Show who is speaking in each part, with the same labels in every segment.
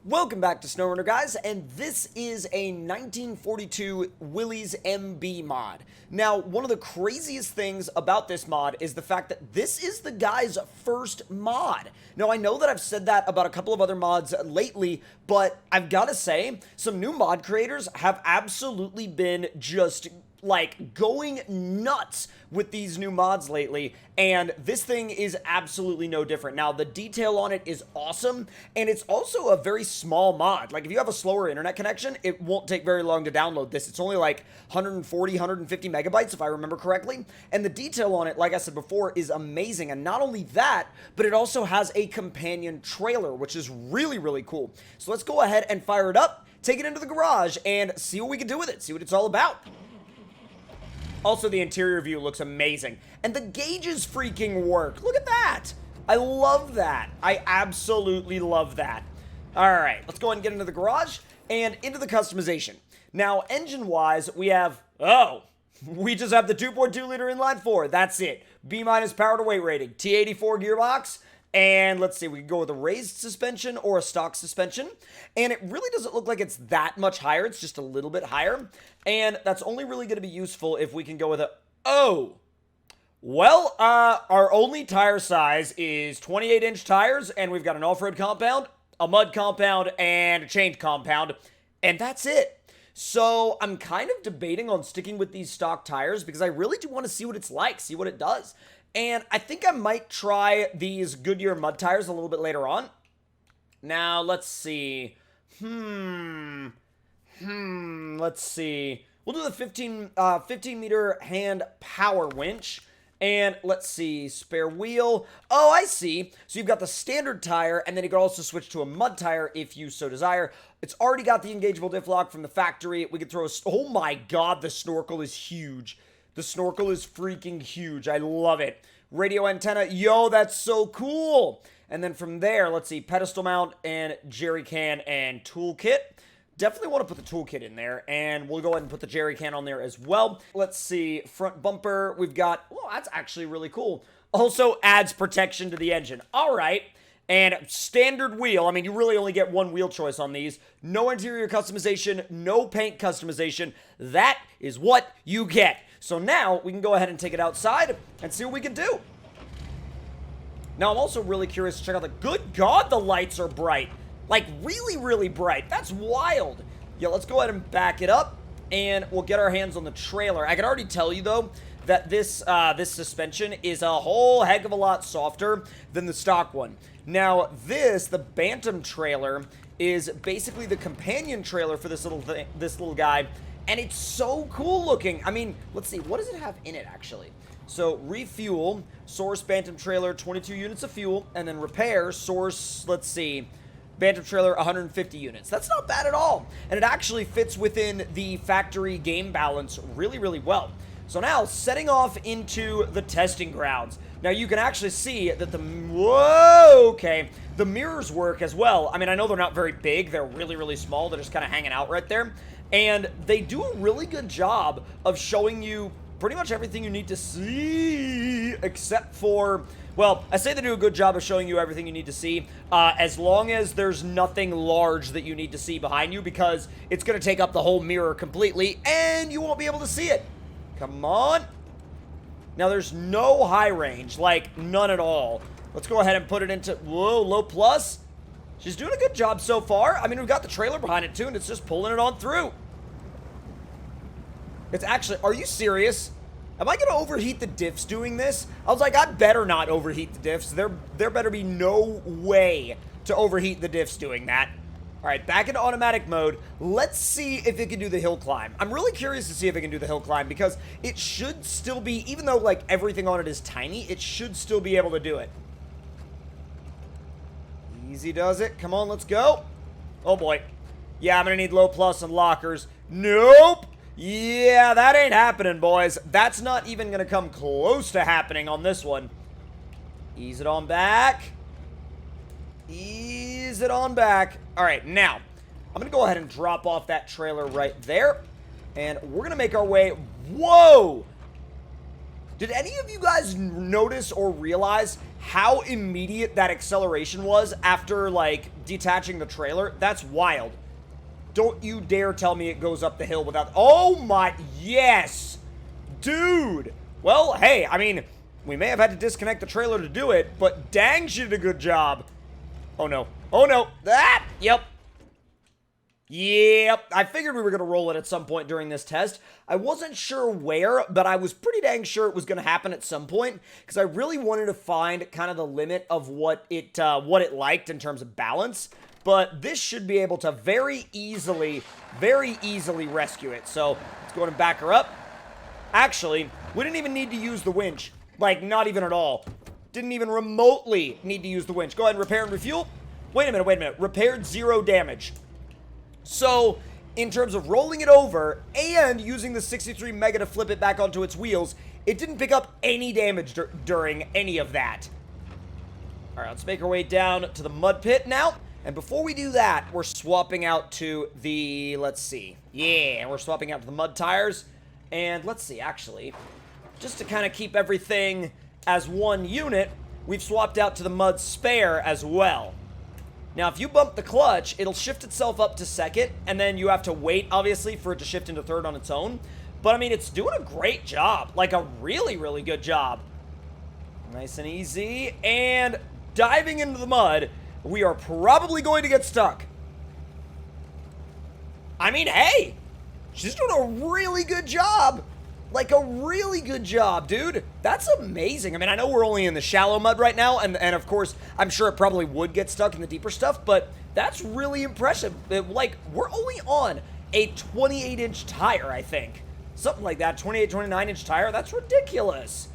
Speaker 1: Welcome back to SnowRunner, guys, and this is a 1942 WILLYS MB mod. Now, one of the craziest things about this mod is the fact that this is the guy's first mod. Now, I know that I've said that about a couple of other mods lately, but I've got to say, some new mod creators have absolutely been just like going nuts with these new mods lately, and this thing is absolutely no different. Now, the detail on it is awesome, and it's also a very small mod. Like, if you have a slower internet connection, it won't take very long to download this. It's only like 140, 150 megabytes, if I remember correctly, and the detail on it, like I said before, is amazing. And not only that, but it also has a companion trailer, which is really, really cool. So let's go ahead and fire it up, take it into the garage, and see what we can do with it, see what it's all about. Also, the interior view looks amazing. And the gauges freaking work. Look at that. I love that. I absolutely love that. Alright, let's go ahead and get into the garage and into the customization. Now, engine-wise, we have... we just have the 2.2-liter inline 4. That's it. B- power to weight rating. T84 gearbox. And let's see, we can go with a raised suspension or a stock suspension. And it really doesn't look like it's that much higher. It's just a little bit higher. And that's only really going to be useful if we can go with a... our only tire size is 28-inch tires. And we've got an off-road compound, a mud compound, and a chain compound. And that's it. So I'm kind of debating on sticking with these stock tires because I really do want to see what it's like, see what it does. And I think I might try these Goodyear mud tires a little bit later on. Now, let's see. Let's see. We'll do the 15-meter hand power winch. And let's see, spare wheel. Oh, I see. So you've got the standard tire, and then you can also switch to a mud tire if you so desire. It's already got the engageable diff lock from the factory. We could throw a... Oh my god, the snorkel is huge. The snorkel is freaking huge. I love it. Radio antenna. Yo, that's so cool. And then from there, let's see, pedestal mount and jerry can and toolkit. Definitely want to put the toolkit in there, and we'll go ahead and put the jerry can on there as well. Let's see, front bumper. We've got, well, that's actually really cool. Also adds protection to the engine. All right. And standard wheel. I mean, you really only get one wheel choice on these. No interior customization, no paint customization. That is what you get. So now we can go ahead and take it outside and see what we can do. Now, I'm also really curious to check out the... Good God, the lights are bright. Like, really, really bright. That's wild. Yeah, let's go ahead and back it up, and we'll get our hands on the trailer. I can already tell you, though, that this suspension is a whole heck of a lot softer than the stock one. Now, the Bantam trailer, is basically the companion trailer for this little guy, and it's so cool looking. I mean, let's see, what does it have in it, actually? So, refuel, source Bantam trailer, 22 units of fuel, and then repair, source, let's see, Bantam trailer, 150 units. That's not bad at all, and it actually fits within the factory game balance really, really well. So now, setting off into the testing grounds. Now, you can actually see that the... Whoa, okay. The mirrors work as well. I mean, I know they're not very big. They're really, really small. They're just kind of hanging out right there. And they do a really good job of showing you pretty much everything you need to see, except for... Well, I say they do a good job of showing you everything you need to see, as long as there's nothing large that you need to see behind you, because it's going to take up the whole mirror completely, and you won't be able to see it. Come on. Now, there's no high range, like, none at all. Let's go ahead and put it into, whoa, low plus. She's doing a good job so far. I mean, we've got the trailer behind it, too, and it's just pulling it on through. It's actually, are you serious? Am I going to overheat the diffs doing this? I was like, I better not overheat the diffs. There better be no way to overheat the diffs doing that. All right, back into automatic mode. Let's see if it can do the hill climb. I'm really curious to see if it can do the hill climb because it should still be, even though like everything on it is tiny, it should still be able to do it. Easy does it. Come on, let's go. Oh boy. Yeah, I'm going to need low plus and lockers. Nope. Yeah, that ain't happening, boys. That's not even going to come close to happening on this one. Ease it on back. Ease it on back. All right, now, I'm going to go ahead and drop off that trailer right there. And we're going to make our way... Whoa! Did any of you guys notice or realize how immediate that acceleration was after, like, detaching the trailer, that's wild. Don't you dare tell me it goes up the hill without... Oh my... Yes! Dude! Well, hey, I mean, we may have had to disconnect the trailer to do it, but dang, she did a good job. Oh, no. Oh, no. Ah! Yep. Yep. I figured we were going to roll it at some point during this test. I wasn't sure where, but I was pretty dang sure it was going to happen at some point, because I really wanted to find kind of the limit of what it liked in terms of balance. But this should be able to very easily rescue it. So let's go ahead and back her up. Actually, we didn't even need to use the winch. Like, not even at all. Didn't even remotely need to use the winch. Go ahead and repair and refuel. Wait a minute. Repaired 0 damage. So, in terms of rolling it over and using the 63 Mega to flip it back onto its wheels, it didn't pick up any damage during any of that. Alright, let's make our way down to the mud pit now. And before we do that, we're swapping out to the, let's see. Yeah, we're swapping out to the mud tires. And let's see, actually, just to kind of keep everything as one unit, we've swapped out to the mud spare as well. Now, if you bump the clutch, it'll shift itself up to second, and then you have to wait, obviously, for it to shift into third on its own. But, I mean, it's doing a great job. Like, a really, really good job. Nice and easy. And diving into the mud, we are probably going to get stuck. I mean, hey, she's doing a really good job. Like, a really good job, dude. That's amazing. I mean, I know we're only in the shallow mud right now, and of course, I'm sure it probably would get stuck in the deeper stuff, but that's really impressive. Like, we're only on a 28-inch tire, I think. Something like that, 28, 29-inch tire. That's ridiculous.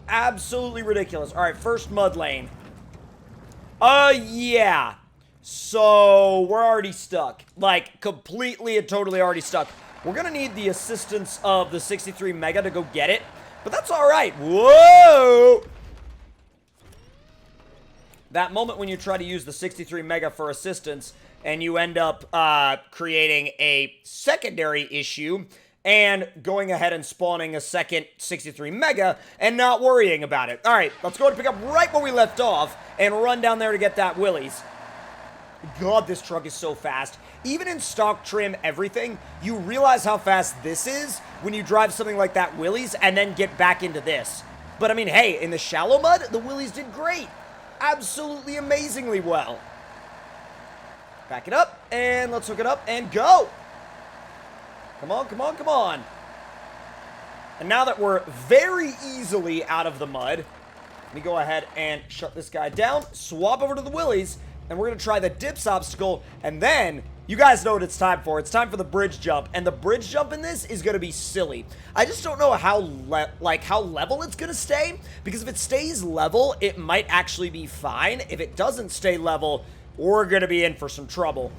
Speaker 1: Absolutely ridiculous. All right, first mud lane. Yeah. So, we're already stuck. Like, completely and totally already stuck. We're gonna need the assistance of the 63 Mega to go get it, but that's alright. Whoa! That moment when you try to use the 63 Mega for assistance, and you end up creating a secondary issue, and going ahead and spawning a second 63 Mega, and not worrying about it. Alright, let's go ahead and pick up right where we left off, and run down there to get that WILLYS. God, this truck is so fast. Even in stock trim, everything, you realize how fast this is when you drive something like that WILLYS and then get back into this. But I mean, hey, in the shallow mud, the WILLYS did great. Absolutely amazingly well. Back it up, and let's hook it up and go. Come on, come on, come on. And now that we're very easily out of the mud, let me go ahead and shut this guy down, swap over to the WILLYS, and we're going to try the dips obstacle, and then, you guys know what it's time for. It's time for the bridge jump, and the bridge jump in this is going to be silly. I just don't know how level it's going to stay, because if it stays level, it might actually be fine. If it doesn't stay level, we're going to be in for some trouble.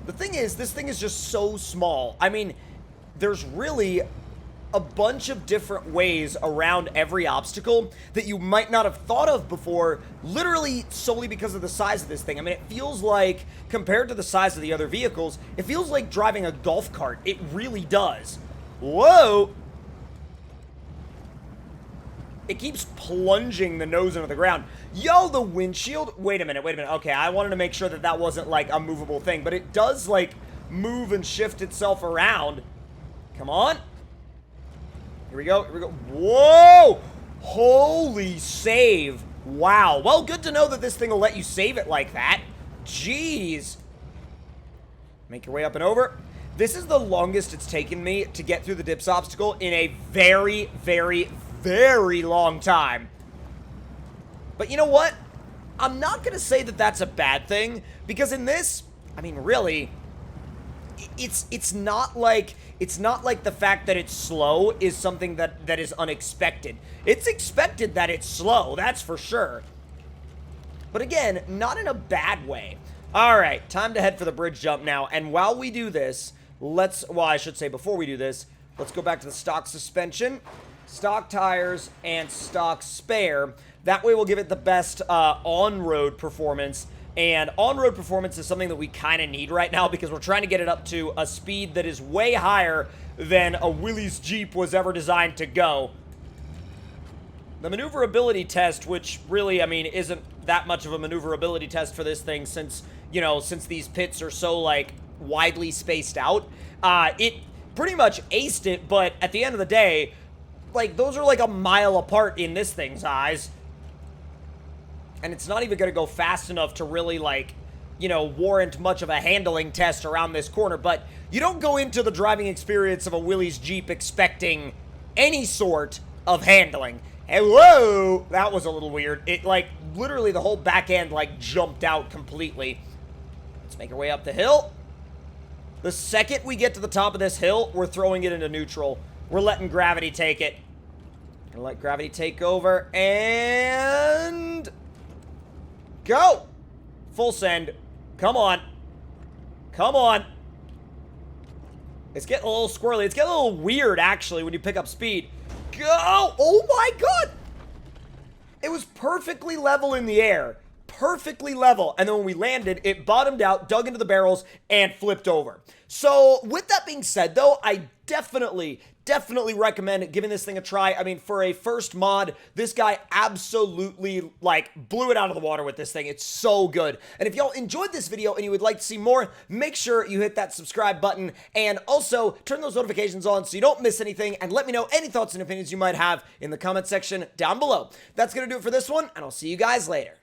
Speaker 1: The thing is, this thing is just so small. I mean, there's really a bunch of different ways around every obstacle that you might not have thought of before, literally solely because of the size of this thing. I mean, it feels like, compared to the size of the other vehicles, it feels like driving a golf cart. It really does. Whoa! It keeps plunging the nose into the ground. Yo, the windshield! Wait a minute, wait a minute. Okay, I wanted to make sure that that wasn't, like, a movable thing, but it does, like, move and shift itself around. Come on. Here we go, here we go. Whoa! Holy save. Wow. Well, good to know that this thing will let you save it like that. Jeez. Make your way up and over. This is the longest it's taken me to get through the dips obstacle in a very, very, very long time. But you know what? I'm not going to say that that's a bad thing, because in this, I mean, really, it's not like the fact that it's slow is something that is unexpected. It's expected that it's slow, that's for sure. But again, not in a bad way. Alright, time to head for the bridge jump now. And while we do this, well, I should say before we do this, let's go back to the stock suspension, stock tires, and stock spare. That way we'll give it the best on-road performance. And on-road performance is something that we kind of need right now, because we're trying to get it up to a speed that is way higher than a WILLYS Jeep was ever designed to go. The maneuverability test, which really, I mean, isn't that much of a maneuverability test for this thing since, you know, since these pits are so, like, widely spaced out, it pretty much aced it, but at the end of the day, like, those are like a mile apart in this thing's eyes. And it's not even going to go fast enough to really, like, you know, warrant much of a handling test around this corner. But you don't go into the driving experience of a Willys Jeep expecting any sort of handling. Hello! That was a little weird. It, like, literally the whole back end, like, jumped out completely. Let's make our way up the hill. The second we get to the top of this hill, we're throwing it into neutral. We're letting gravity take it. Gonna let gravity take over, and... go! Full send. Come on. Come on. It's getting a little squirrely. It's getting a little weird, actually, when you pick up speed. Go! Oh my god! It was perfectly level in the air. Perfectly level. And then when we landed, it bottomed out, dug into the barrels, and flipped over. So, with that being said, though, I definitely recommend giving this thing a try. I mean, for a first mod, this guy absolutely, like, blew it out of the water with this thing. It's so good. And if y'all enjoyed this video and you would like to see more, make sure you hit that subscribe button and also turn those notifications on so you don't miss anything, and let me know any thoughts and opinions you might have in the comment section down below. That's gonna do it for this one, and I'll see you guys later.